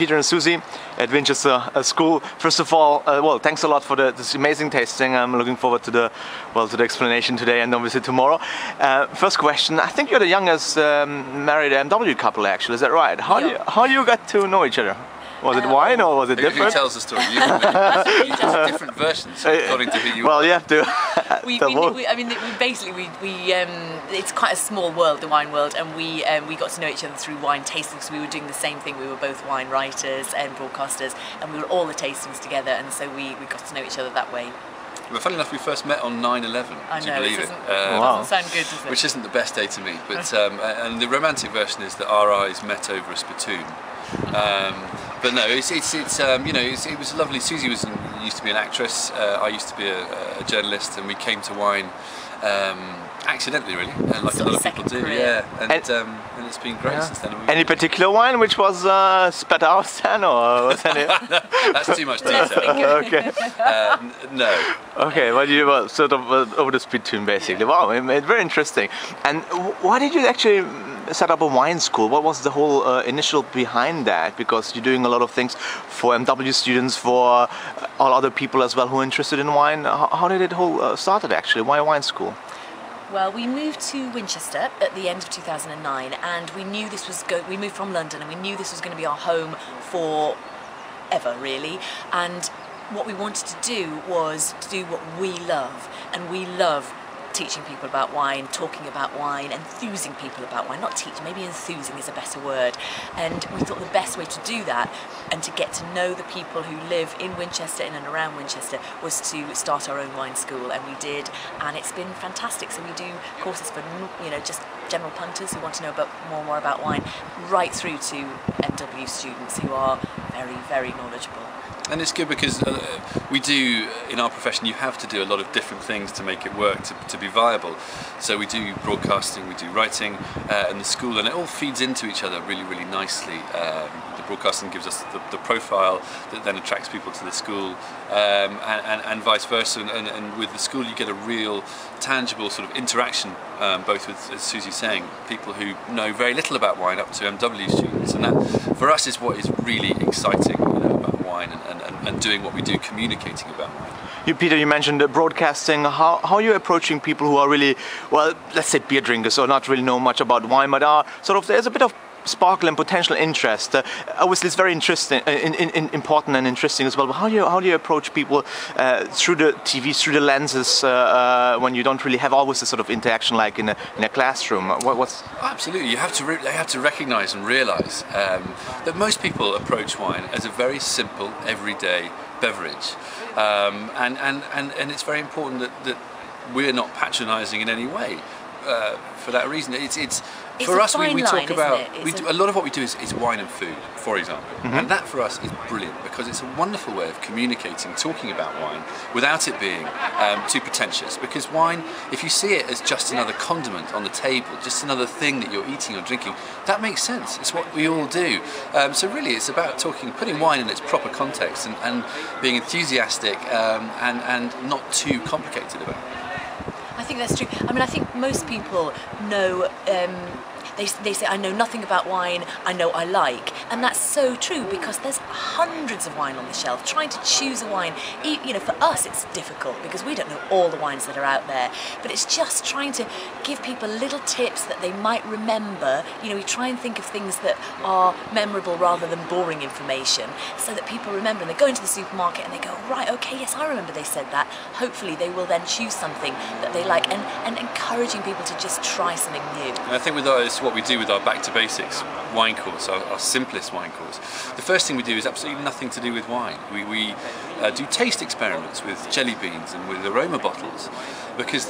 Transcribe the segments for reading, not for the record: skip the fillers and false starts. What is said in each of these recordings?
Peter and Susie at Winchester School. First of all, well, thanks a lot for this amazing tasting. I'm looking forward to the explanation today and obviously tomorrow. First question: I think you're the youngest married MW couple, actually. Is that right? How you got to know each other? Was it wine or was it different? Who tells the story? You have different versions according to who you are. Well, you have to. It's quite a small world, the wine world, and we got to know each other through wine tastings. We were doing the same thing. We were both wine writers and broadcasters, and we were all the tastings together, and so we got to know each other that way. Well, funny enough, we first met on 9/11. I know, do you believe it? Doesn't sound good, does it? Which isn't the best day to me, but and the romantic version is that our eyes met over a spittoon. But no, it was lovely. Susie used to be an actress. I used to be a journalist, and we came to wine accidentally, really, like a lot of people do. Career. Yeah, and it's been great since then. Any particular wine which was spat out then, or was any? That's too much detail. Okay. No. Okay, well, you were sort of over the spittoon, basically. Wow, very interesting. And why did you actually set up a wine school? What was the whole initial behind that? Because you're doing a lot of things for MW students, for all other people as well who are interested in wine. How did it all started actually? Why a wine school? Well, we moved to Winchester at the end of 2009, and we knew this was we moved from London, and we knew this was going to be our home forever, really. And what we wanted to do was to do what we love, and we love teaching people about wine, talking about wine, enthusing people about wine. Not teaching, maybe enthusing is a better word. And we thought the best way to do that and to get to know the people who live in Winchester, in and around Winchester, was to start our own wine school, and we did, and it's been fantastic. So we do courses for just general punters who want to know more about wine, right through to MW students who are very, very knowledgeable. And it's good because we do, in our profession, you have to do a lot of different things to make it work, to be viable. So we do broadcasting, we do writing, and the school, and it all feeds into each other really, really nicely. The broadcasting gives us the profile that then attracts people to the school, and vice versa. And with the school, you get a real, tangible sort of interaction, both with, as Susie's saying, people who know very little about wine up to MW students. And that, for us, is what is really exciting about wine and doing what we do, communicating about wine. Peter, you mentioned broadcasting. How are you approaching people who are really, well, let's say beer drinkers, or not really know much about wine, but are sort of, there's a bit of sparkle and potential interest. Obviously, it's very interesting, important and interesting as well. But how do you approach people through the TV, through the lenses, when you don't really have always this sort of interaction like in a classroom? Absolutely, you have to recognise and realise that most people approach wine as a very simple, everyday beverage, and it's very important that we're not patronising in any way. For that reason, it's for us, we talk about a lot of what we do is wine and food, for example, and that for us is brilliant because it's a wonderful way of communicating, talking about wine without it being too pretentious. Because wine, if you see it as just another condiment on the table, just another thing that you're eating or drinking, that makes sense. It's what we all do. So really, it's about putting wine in its proper context and being enthusiastic and not too complicated about it. I think that's true. I mean, I think most people know, they say, I know nothing about wine, I know I like. And that's so true because there's hundreds of wine on the shelf. Trying to choose a wine, for us it's difficult because we don't know all the wines that are out there. But it's just trying to give people little tips that they might remember. We try and think of things that are memorable rather than boring information so that people remember, and they go into the supermarket and they go, right, okay, yes, I remember they said that. Hopefully they will then choose something that they like, and encouraging people to just try something new. And I think with what we do with our Back to Basics wine course, our simplest wine course, the first thing we do is absolutely nothing to do with wine. We do taste experiments with jelly beans and with aroma bottles, because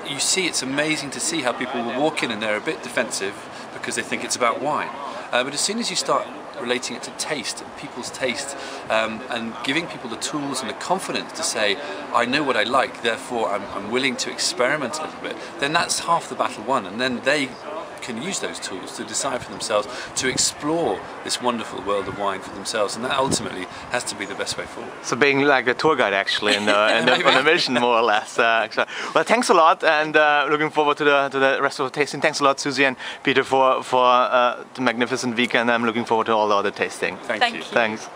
it's amazing to see how people will walk in and they're a bit defensive because they think it's about wine. But as soon as you start relating it to taste, people's taste, and giving people the tools and the confidence to say, I know what I like, therefore I'm willing to experiment a little bit, then that's half the battle won, and then they can use those tools to decide for themselves, to explore this wonderful world of wine for themselves, and that ultimately has to be the best way forward. So being like a tour guide actually on the mission, more or less. Well, thanks a lot, and looking forward to the rest of the tasting. Thanks a lot, Susie and Peter, for the magnificent weekend. I'm looking forward to all the other tasting. Thank you. Thanks.